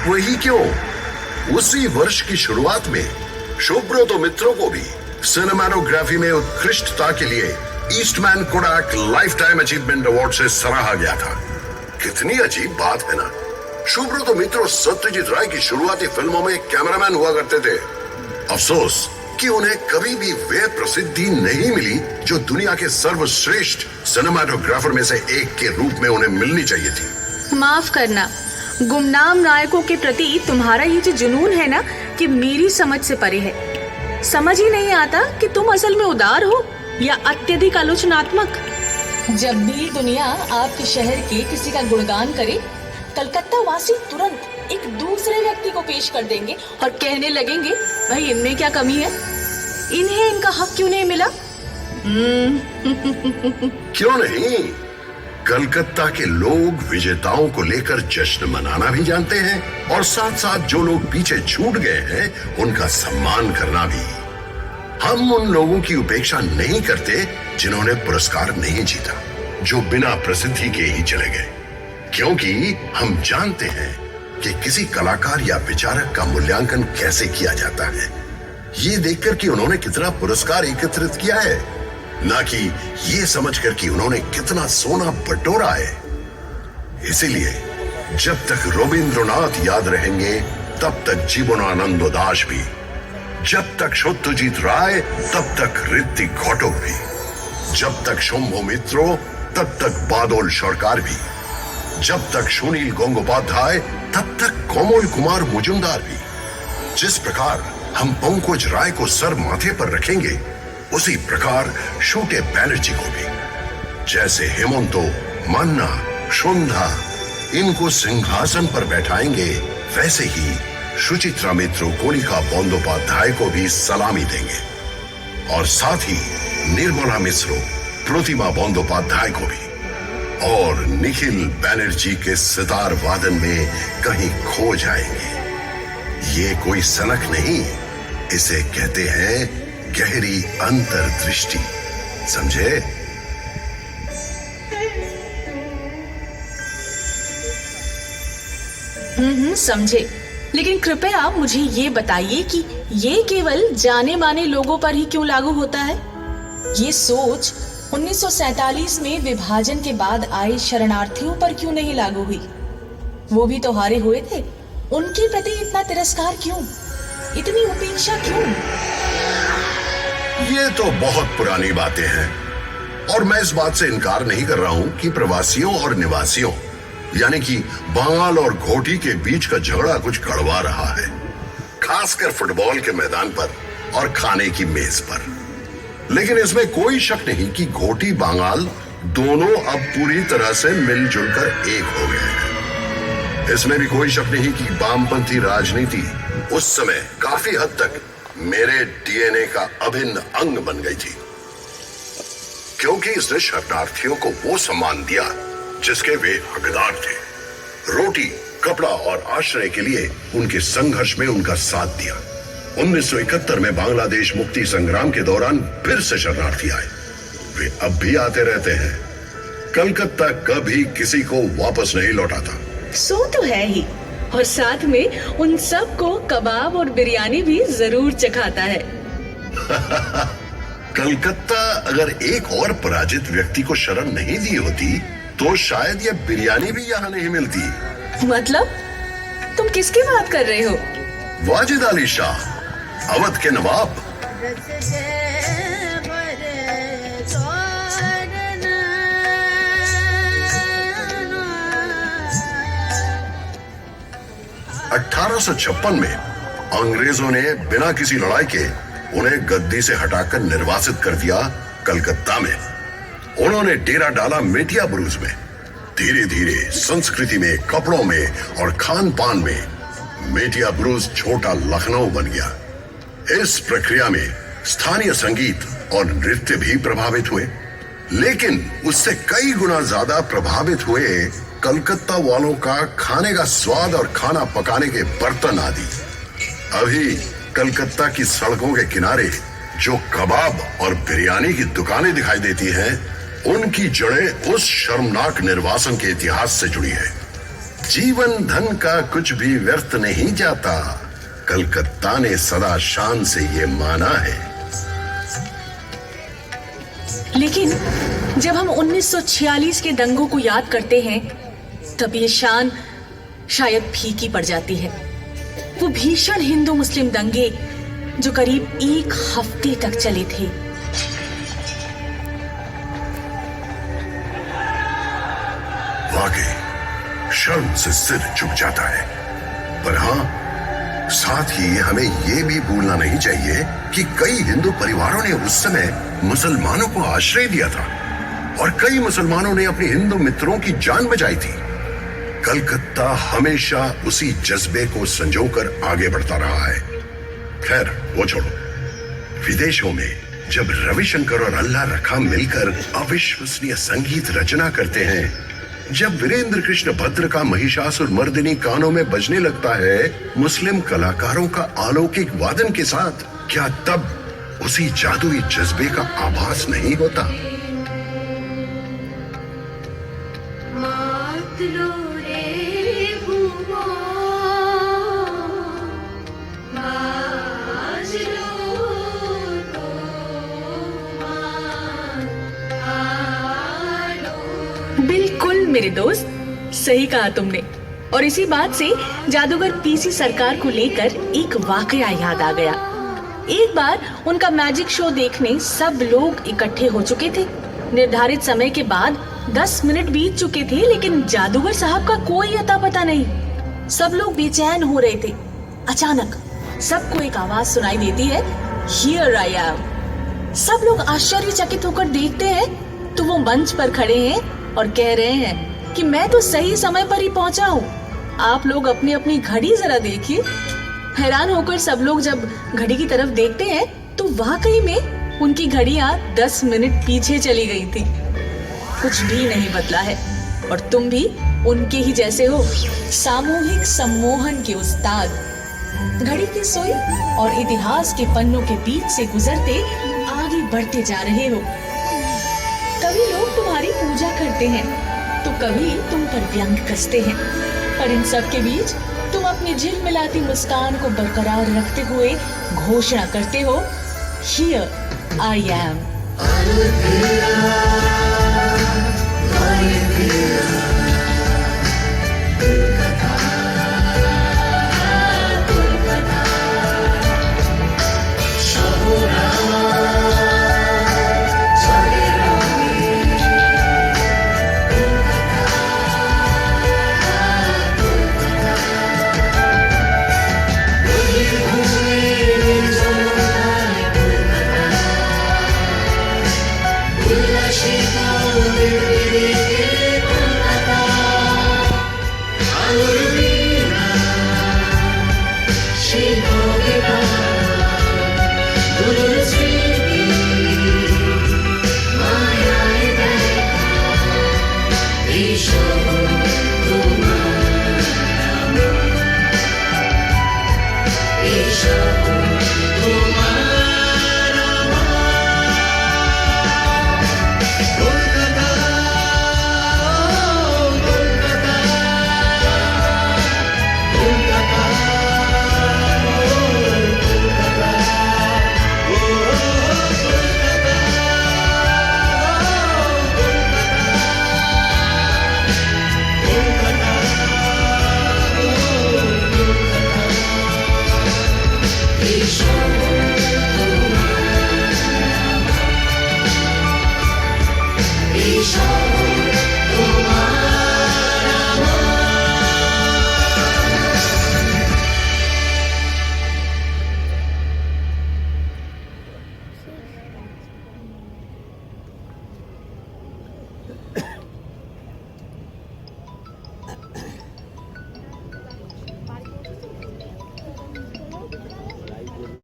वही क्यों, उसी वर्ष की शुरुआत में सुब्रतो मित्रों को भी सिनेमाटोग्राफी में उत्कृष्टता के लिए Eastman कोडाक life time achievement award से सराहा गया था। कितनी अजीब बात है ना। सुब्रतो मित्रों सत्यजीत राय की शुरुआती फिल्मों में कैमरामैन हुआ करते थे। अफसोस कि उन्हें कभी भी वे प्रसिद्धि नहीं मिली जो दुनिया के सर्वश्रेष्ठ सिनेमाटोग्राफर में से एक के रूप में उन्हें मिलनी चाहिए थी। माफ करना, गुमनाम नायकों के प्रति तुम्हारा ये जो जुनून है ना, कि मेरी समझ से परे है। समझ ही नहीं आता कि तुम असल में उदार हो या अत्यधिक आलोचनात्मक। जब भी दुनिया आपके शहर के किसी का गुणगान करे, कलकत्ता वासी तुरंत एक दूसरे व्यक्ति को पेश कर देंगे और कहने लगेंगे, भाई इनमें क्या कमी है, इन्हें इनका हक क्यों नहीं मिला। क्यों नहीं, कलकत्ता के लोग विजेताओं को लेकर जश्न मनाना भी जानते हैं और साथ साथ जो लोग पीछे छूट गए हैं उनका सम्मान करना भी। हम उन लोगों की उपेक्षा नहीं करते जिन्होंने पुरस्कार नहीं जीता, जो बिना प्रसिद्धि के ही चले गए, क्योंकि हम जानते हैं कि किसी कलाकार या विचारक का मूल्यांकन कैसे किया जाता है ये देखकर कि उन्होंने कितना पुरस्कार एकत्रित किया है, ना कि ये समझकर कि उन्होंने कितना सोना बटोरा है। इसीलिए जब तक रवींद्रनाथ याद रहेंगे तब तक जीवनानंद दास भी, जब तक सत्यजीत राय तब तक ऋतिक घटक भी, जब तक शंभु मित्रो तब तक बादल सरकार भी, जब तक सुनील गंगोपाध्याय तब तक कोमल कुमार मुजुमदार भी। जिस प्रकार हम पंकज राय को सर माथे पर रखेंगे उसी प्रकार शोटे बैनर्जी को भी। जैसे हेमंतो, मन्ना, सुंधा इनको सिंहासन पर बैठाएंगे, वैसे ही सुचित्रा मित्रो, कोलिका बंदोपाध्याय को भी सलामी देंगे और साथ ही निर्मला मिश्रो, प्रतिमा बंदोपाध्याय को भी, और निखिल बैनर्जी के सितार वादन में कहीं खो जाएंगे। ये कोई सनक नहीं, इसे कहते हैं गहरी अंतर्दृष्टि, समझे? समझे। लेकिन कृपया आप मुझे ये बताइए कि ये केवल जाने माने लोगों पर ही क्यों लागू होता है? ये सोच 1947 में विभाजन के बाद आए शरणार्थियों पर क्यों नहीं लागू हुई? वो भी तो हारे हुए थे, उनके प्रति इतना तिरस्कार क्यों, इतनी उपेक्षा क्यों? ये तो बहुत पुरानी बातें हैं और मैं इस बात से इनकार नहीं कर रहा हूं कि प्रवासियों और निवासियों यानी कि बांगाल और घोटी के बीच का झगड़ा कुछ कड़वा रहा है, खासकर फुटबॉल के मैदान पर और खाने की मेज पर। लेकिन इसमें कोई शक नहीं कि घोटी बांगाल दोनों अब पूरी तरह से मिलजुल कर एक हो गए हैं। इसमें भी कोई शक नहीं कि वामपंथी राजनीति उस समय काफी हद तक मेरे डीएनए का अभिन्न अंग बन गई थी, क्योंकि इसने शरणार्थियों को वो सम्मान दिया जिसके वे हकदार थे, रोटी, कपड़ा और आश्रय के लिए उनके संघर्ष में उनका साथ दिया। 1971 में बांग्लादेश मुक्ति संग्राम के दौरान फिर से शरणार्थी आए, वे अब भी आते रहते हैं। कलकत्ता कभी किसी को वापस नहीं लौटाता। सो तो है ही, और साथ में उन सब को कबाब और बिरयानी भी जरूर चखाता है। कलकत्ता अगर एक और पराजित व्यक्ति को शरण नहीं दी होती तो शायद यह बिरयानी भी यहाँ नहीं मिलती। मतलब तुम किसकी बात कर रहे हो? वाजिद अली शाह, अवध के नवाब। (1856) में अंग्रेजों ने बिना किसी लड़ाई के उन्हें गद्दी से हटाकर निर्वासित कर दिया कलकत्ता में। उन्होंने डेरा डाला मेटिया बुरुज में। धीरे धीरे संस्कृति में, कपड़ों में और खान पान में मेटिया बुरुज छोटा लखनऊ बन गया। इस प्रक्रिया में स्थानीय संगीत और नृत्य भी प्रभावित हुए, लेकिन उससे कई गुना ज्यादा प्रभावित हुए कलकत्ता वालों का खाने का स्वाद और खाना पकाने के बर्तन आदि। अभी कलकत्ता की सड़कों के किनारे जो कबाब और बिरयानी की दुकानें दिखाई देती हैं, उनकी जड़ें उस शर्मनाक निर्वासन के इतिहास से जुड़ी है। जीवन धन का कुछ भी व्यर्थ नहीं जाता, कलकत्ता ने सदा शान से ये माना है। लेकिन जब हम 1946 के दंगों को याद करते हैं तब ये शान शायद फीकी पड़ जाती है। वो भीषण हिंदू मुस्लिम दंगे जो करीब 1 हफ्ते तक चले थे। वाकई शर्म से सिर झुक जाता है। पर हाँ, साथ ही हमें यह भी भूलना नहीं चाहिए कि कई हिंदू परिवारों ने उस समय मुसलमानों को आश्रय दिया था और कई मुसलमानों ने अपने हिंदू मित्रों की जान बचाई थी। कलकत्ता हमेशा उसी जज्बे को संजोकर आगे बढ़ता रहा है। खैर वो छोड़ो, विदेशों में जब रविशंकर और अल्लाह रखा मिलकर अविश्वसनीय संगीत रचना करते हैं, जब वीरेंद्र कृष्ण भद्र का महिषासुर मर्दिनी कानों में बजने लगता है मुस्लिम कलाकारों का अलौकिक वादन के साथ, क्या तब उसी जादुई जज्बे का आभास नहीं होता? बिल्कुल मेरे दोस्त, सही कहा तुमने। और इसी बात से जादूगर पीसी सरकार को लेकर एक वाकया याद आ गया। एक बार उनका मैजिक शो देखने सब लोग इकट्ठे हो चुके थे। निर्धारित समय के बाद 10 मिनट बीत चुके थे, लेकिन जादूगर साहब का कोई अता पता नहीं। सब लोग बेचैन हो रहे थे। अचानक सबको एक आवाज सुनाई देती है, हियर आई एम। सब लोग आश्चर्यचकित होकर देखते हैं तो वो मंच पर खड़े हैं और कह रहे हैं कि मैं तो सही समय पर ही पहुंचा हूँ। आप लोग अपनी अपनी घड़ी जरा देखिए। हैरान होकर सब लोग जब घड़ी की तरफ देखते हैं तो वाकई में उनकी घड़ियां 10 मिनट पीछे चली गई थी। कुछ भी नहीं बदला है और तुम भी उनके ही जैसे हो, सामूहिक सम्मोहन के उस्ताद। घड़ी की सुई और इतिहास के पन्नों के बीच से गुजरते आगे बढ़ते जा रहे हो। कभी लोग तुम्हारी पूजा करते हैं तो कभी तुम पर व्यंग कसते हैं, पर इन सब के बीच तुम अपनी झिलमिलाती मुस्कान को बरकरार रखते हुए घोषणा करते हो, हियर आई एम। She